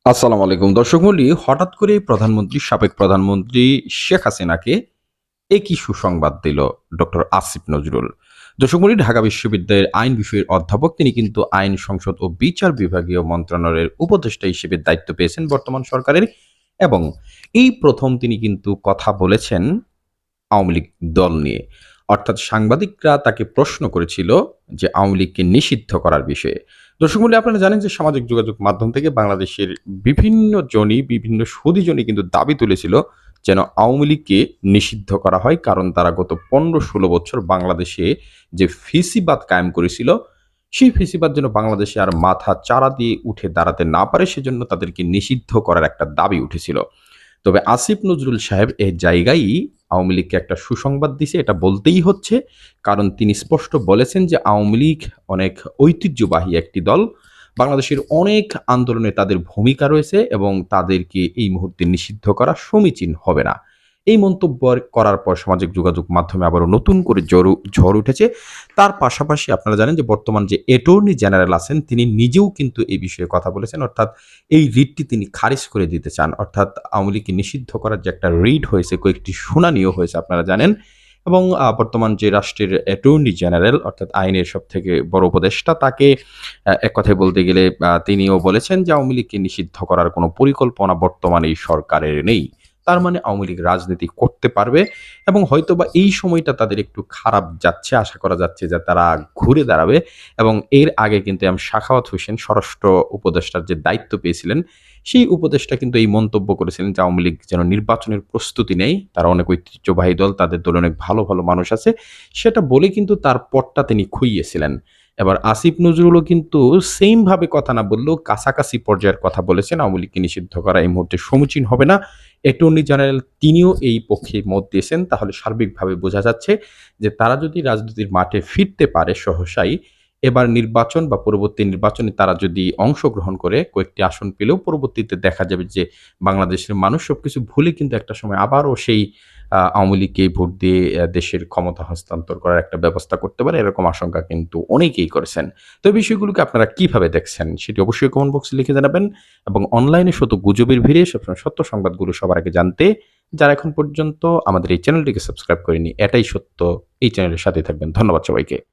আসসালামু আলাইকুম দর্শক মণ্ডলী, হঠাৎ করে সাবেক প্রধানমন্ত্রী শেখ হাসিনাকে একই সুসংবাদ দিল ডক্টর আসিফ নজরুল। দর্শক মণ্ডলী, ঢাকা বিশ্ববিদ্যালয়ের আইন বিষয়ের অধ্যাপক, তিনি কিন্তু আইন সংসদ ও বিচার বিভাগীয় মন্ত্রণালয়ের উপদেষ্টা হিসেবে দায়িত্ব পেয়েছেন বর্তমান সরকারের। এবং এই প্রথম তিনি কিন্তু কথা বলেছেন আওয়ামী লীগ দল নিয়ে। অর্থাৎ সাংবাদিকরা তাকে প্রশ্ন করেছিল যে আওয়ামী লীগকে নিষিদ্ধ করার বিষয়ে। দর্শক মণ্ডলী, আপনারা জানেন যে সামাজিক যোগাযোগ মাধ্যম থেকে বাংলাদেশের বিভিন্ন জনই, বিভিন্ন সুদীজনই কিন্তু দাবি তুলেছিল যেন আওয়ামী লীগকে নিষিদ্ধ করা হয়। কারণ তারা গত ১৫-১৬ বছর বাংলাদেশে যে ফ্যাসিবাদ কায়েম করেছিল, সেই ফ্যাসিবাদ যেন বাংলাদেশে আর মাথা চাড়া দিয়ে উঠে দাঁড়াতে না পারে, সেজন্য তাদেরকে নিষিদ্ধ করার একটা দাবি উঠেছিল। তবে আসিফ নজরুল সাহেব এই জায়গায়ই আওয়ামী লীগকে একটা সুসংবাদ দিছে, এটা বলতেই হচ্ছে। কারণ তিনি স্পষ্ট বলেছেন যে আওয়ামী লীগ অনেক ঐতিহ্যবাহী একটি দল। বাংলাদেশের অনেক আন্দোলনে তাদের ভূমিকা রয়েছে এবং তাদেরকে এই মুহূর্তে নিষিদ্ধ করা সমীচীন হবে না। এই মন্তব্য করার পর সামাজিক যোগাযোগ মাধ্যমে আবারও নতুন করে ঝড় উঠেছে। তার পাশাপাশি আপনারা জানেন যে বর্তমান যে অ্যাটর্নি জেনারেল আছেন, তিনি নিজেও কিন্তু এই বিষয়ে কথা বলেছেন। অর্থাৎ এই রিটটি তিনি খারিজ করে দিতে চান। অর্থাৎ আওয়ামী লীগকে নিষিদ্ধ করার যে একটা রিট হয়েছে, কয়েকটি শুনানিও হয়েছে আপনারা জানেন। এবং বর্তমান যে রাষ্ট্রের অ্যাটর্নি জেনারেল, অর্থাৎ আইনের সবথেকে বড় উপদেষ্টা, তাকে এক কথায় বলতে গেলে তিনিও বলেছেন যে আওয়ামী লীগকে নিষিদ্ধ করার কোনো পরিকল্পনা বর্তমান এই সরকারের নেই। তার মানে আওয়ামী লীগ রাজনীতি করতে পারবে এবং হয়তোবা এই সময়টা তাদের একটু খারাপ যাচ্ছে। আশা করা যাচ্ছে যে তারা ঘুরে দাঁড়াবে। এবং এর আগে কিন্তু সাখাওয়াত হোসেন স্বরাষ্ট্র উপদেষ্টার যে দায়িত্ব পেয়েছিলেন, সেই উপদেষ্টা কিন্তু এই মন্তব্য করেছিলেন যে আওয়ামী লীগ যেন নির্বাচনের প্রস্তুতি নেয়। তারা অনেক ঐতিহ্যবাহী দল, তাদের দলে অনেক ভালো, ভালো মানুষ আছে। সেটা বলে কিন্তু তার পথটা তিনি খুইয়েছিলেন। এবার আসিফ নজরুলও কিন্তু সেইম ভাবে কথা না বললেও কাছাকাছি পর্যায়ের কথা বলেছেন। আওয়ামী লীগকে নিষিদ্ধ করা এই মুহূর্তে সমীচীন হবে না। অ্যাটর্নি জেনারেল তিনিও এই পক্ষে মত দিয়েছেন। তাহলে সার্বিকভাবে বোঝা যাচ্ছে যে তারা যদি রাজনীতির মাঠে ফিরতে পারে সহসাই, এবার নির্বাচন বা পরবর্তী নির্বাচনে তারা যদি অংশগ্রহণ করে কয়েকটি আসন পেলেও পরবর্তীতে দেখা যাবে যে বাংলাদেশের মানুষ সবকিছু ভুলে কিন্তু একটা সময় আবারও সেই আওয়ামী লীগকে ভোট দিয়ে দেশের ক্ষমতা হস্তান্তর করার একটা ব্যবস্থা করতে পারে, এরকম আশঙ্কা কিন্তু অনেকেই করেছেন। তো এই বিষয়গুলোকে আপনারা কিভাবে দেখছেন সেটি অবশ্যই কমেন্ট বক্সে লিখে জানাবেন। এবং অনলাইনে শত গুজবের ভিড়ে সবসময় সত্য সংবাদগুলো সবার আগে জানতে যারা এখন পর্যন্ত আমাদের এই চ্যানেলটিকে সাবস্ক্রাইব করেনি, এটাই সত্য, এই চ্যানেলের সাথে থাকবেন। ধন্যবাদ সবাইকে।